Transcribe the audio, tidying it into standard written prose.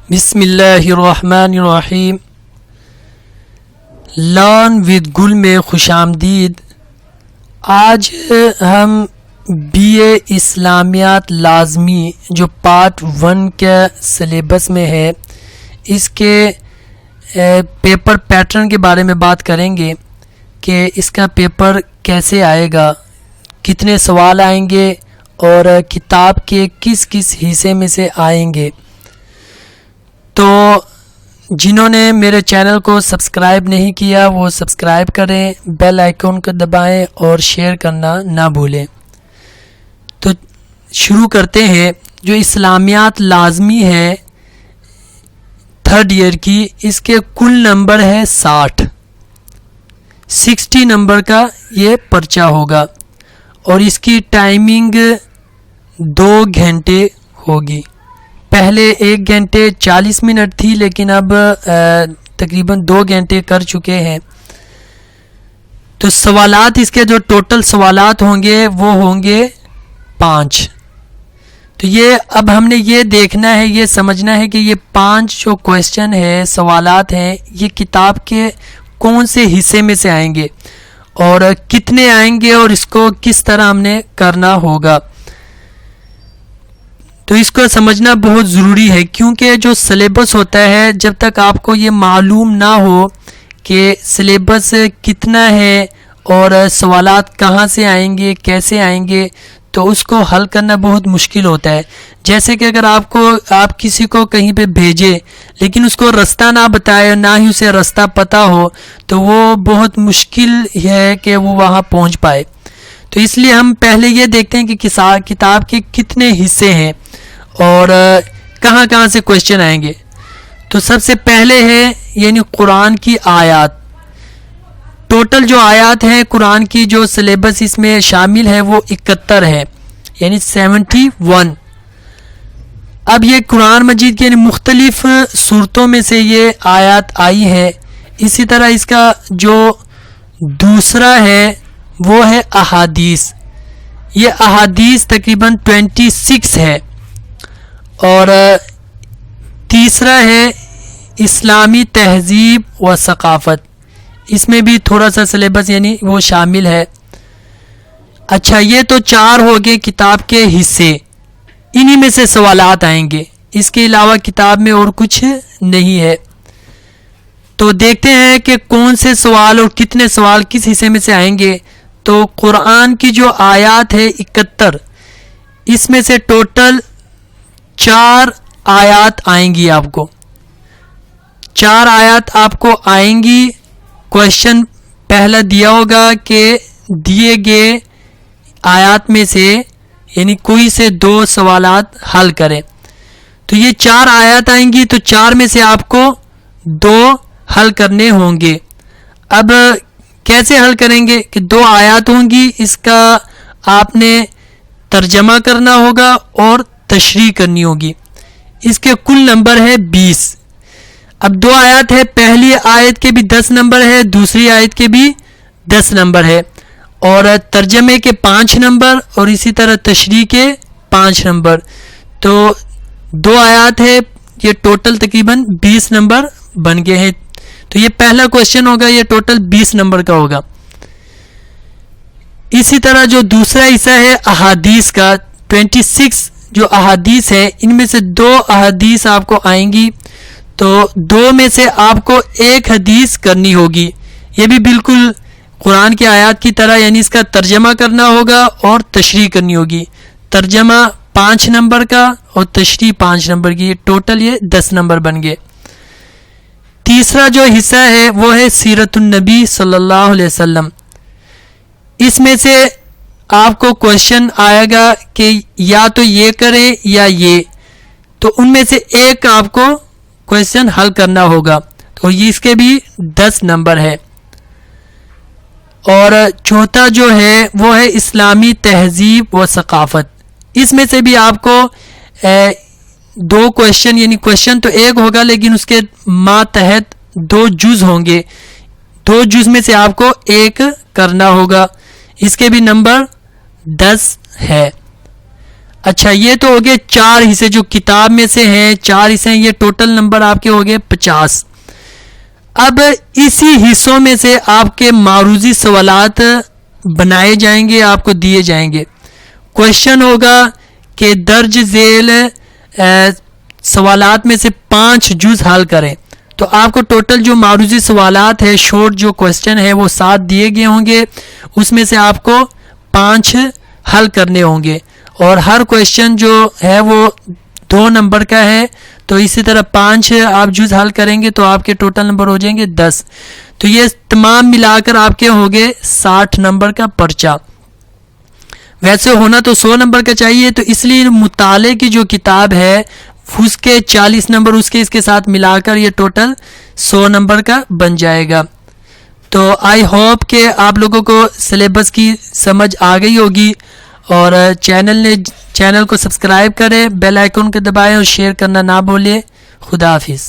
بسم اللہ الرحمن الرحیم۔ لرن ود گل میں خوش آمدید۔ آج ہم بی اے اسلامیات لازمی جو پارٹ 1 کے سلیبس میں ہے اس کے پیپر پیٹرن کے بارے میں بات کریں گے کہ اس کا پیپر کیسے آئے گا، کتنے سوال آئیں گے اور کتاب کے کس کس حصے میں سے آئیں گے۔ تو جنہوں نے میرے چینل کو سبسکرائب نہیں کیا وہ سبسکرائب کریں، بیل آئیکن کو دبائیں اور شیئر کرنا نہ بھولیں۔ تو شروع کرتے ہیں۔ جو اسلامیات لازمی ہے 3rd ایئر کی، اس کے کل نمبر ہے 60 نمبر کا یہ پرچہ ہوگا اور اس کی ٹائمنگ 2 گھنٹے ہوگی۔ پہلے 1 گھنٹے 40 منٹ تھی لیکن اب تقریباً 2 گھنٹے کر چکے ہیں۔ تو سوالات اس کے جو ٹوٹل سوالات ہوں گے وہ ہوں گے 5۔ تو یہ اب ہم نے یہ دیکھنا ہے، یہ سمجھنا ہے کہ یہ 5 جو کویسچن ہے، سوالات ہیں، یہ کتاب کے کون سے حصے میں سے آئیں گے اور کتنے آئیں گے اور اس کو کس طرح ہم نے کرنا ہوگا۔ تو اس کو سمجھنا بہت ضروری ہے، کیونکہ جو سلیبس ہوتا ہے جب تک آپ کو یہ معلوم نہ ہو کہ سلیبس کتنا ہے اور سوالات کہاں سے آئیں گے، کیسے آئیں گے، تو اس کو حل کرنا بہت مشکل ہوتا ہے۔ جیسے کہ اگر آپ کسی کو کہیں پہ بھیجے لیکن اس کو رستہ نہ بتائے، نہ ہی اسے رستہ پتہ ہو، تو وہ بہت مشکل ہے کہ وہ وہاں پہنچ پائے۔ تو اس لیے ہم پہلے یہ دیکھتے ہیں کہ کتاب کے کتنے حصے ہیں اور کہاں کہاں سے کویسچن آئیں گے۔ تو سب سے پہلے ہے یعنی قرآن کی آیات۔ ٹوٹل جو آیات ہیں قرآن کی جو سلیبس اس میں شامل ہے وہ 71 ہے، یعنی 71۔ اب یہ قرآن مجید کے یعنی مختلف صورتوں میں سے یہ آیات آئی ہے۔ اسی طرح اس کا جو دوسرا ہے وہ ہے احادیث۔ یہ احادیث تقریباً 26 ہے۔ اور تیسرا ہے اسلامی تہذیب و ثقافت، اس میں بھی تھوڑا سا سلیبس یعنی وہ شامل ہے۔ اچھا، یہ تو 4 ہو گئے کتاب کے حصے، انہی میں سے سوالات آئیں گے، اس کے علاوہ کتاب میں اور کچھ نہیں ہے۔ تو دیکھتے ہیں کہ کون سے سوال اور کتنے سوال کس حصے میں سے آئیں گے۔ تو قرآن کی جو آیات ہے 71، اس میں سے ٹوٹل 4 آیات آئیں گی آپ کو۔ 4 آیات آپ کو آئیں گی۔ کویشچن پہلا دیا ہوگا کہ دیے گئے آیات میں سے یعنی کوئی سے 2 سوالات حل کریں۔ تو یہ 4 آیات آئیں گی، تو 4 میں سے آپ کو 2 حل کرنے ہوں گے۔ اب کیسے حل کریں گے کہ 2 آیات ہوں گی، اس کا آپ نے ترجمہ کرنا ہوگا اور تشریح کرنی ہوگی۔ اس کے کل نمبر ہے 20۔ اب 2 آیات ہے، پہلی آیت کے بھی 10 نمبر ہے، دوسری آیت کے بھی 10 نمبر ہے، اور ترجمے کے 5 نمبر اور اسی طرح تشریح کے 5 نمبر۔ تو 2 آیات ہے، یہ ٹوٹل تقریباً 20 نمبر بن گئے ہیں۔ تو یہ پہلا کویسچن ہوگا، یہ ٹوٹل 20 نمبر کا ہوگا۔ اسی طرح جو دوسرا حصہ ہے احادیث کا، 26 جو احادیث ہے، ان میں سے 2 احادیث آپ کو آئیں گی۔ تو 2 میں سے آپ کو 1 حدیث کرنی ہوگی، یہ بھی بالکل قرآن کی آیات کی طرح، یعنی اس کا ترجمہ کرنا ہوگا اور تشریح کرنی ہوگی۔ ترجمہ 5 نمبر کا اور تشریح 5 نمبر کی، ٹوٹل یہ 10 نمبر بن گئے۔ تیسرا جو حصہ ہے وہ ہے سیرت النبی صلی اللہ علیہ وسلم۔ اس میں سے آپ کو کویشچن آئے گا کہ یا تو یہ کریں یا یہ، تو ان میں سے ایک آپ کو کویشچن حل کرنا ہوگا، تو یہ اس کے بھی 10 نمبر ہے۔ اور چوتھا جو ہے وہ ہے اسلامی تہذیب و ثقافت۔ اس میں سے بھی آپ کو 2 کویشچن یعنی کویشچن تو 1 ہوگا لیکن اس کے ماتحت 2 جز ہوں گے، 2 جز میں سے آپ کو 1 کرنا ہوگا، اس کے بھی نمبر 10 ہے۔ اچھا یہ تو ہو گئے 4 حصے جو کتاب میں سے ہیں، 4 حصے ہیں، یہ ٹوٹل نمبر آپ کے ہو گئے 50۔ اب اسی حصوں میں سے آپ کے معروضی سوالات بنائے جائیں گے، آپ کو دیے جائیں گے۔ کوشچن ہوگا کہ درج ذیل سوالات میں سے 5 جز حل کریں، تو آپ کو ٹوٹل جو معروضی سوالات ہے، شورٹ جو کوشچن ہے وہ 7 دیے گئے ہوں گے، اس میں سے آپ کو 5 حل کرنے ہوں گے، اور ہر کوشچن جو ہے وہ 2 نمبر کا ہے، تو اسی طرح 5 آپ جز حل کریں گے تو آپ کے ٹوٹل نمبر ہو جائیں گے 10۔ تو یہ تمام ملا کر آپ کے ہو گئے 60 نمبر کا پرچہ۔ ویسے ہونا تو 100 نمبر کا چاہیے، تو اس لیے مطالعے کی جو کتاب ہے اس کے 40 نمبر اس کے ساتھ ملا کر یہ ٹوٹل 100 نمبر کا بن جائے گا۔ تو آئی ہوپ کہ آپ لوگوں کو سلیبس کی سمجھ آ گئی ہوگی، اور چینل کو سبسکرائب کریں، بیل آئیکن کو دبائیں اور شیئر کرنا نہ بھولیں۔ خدا حافظ۔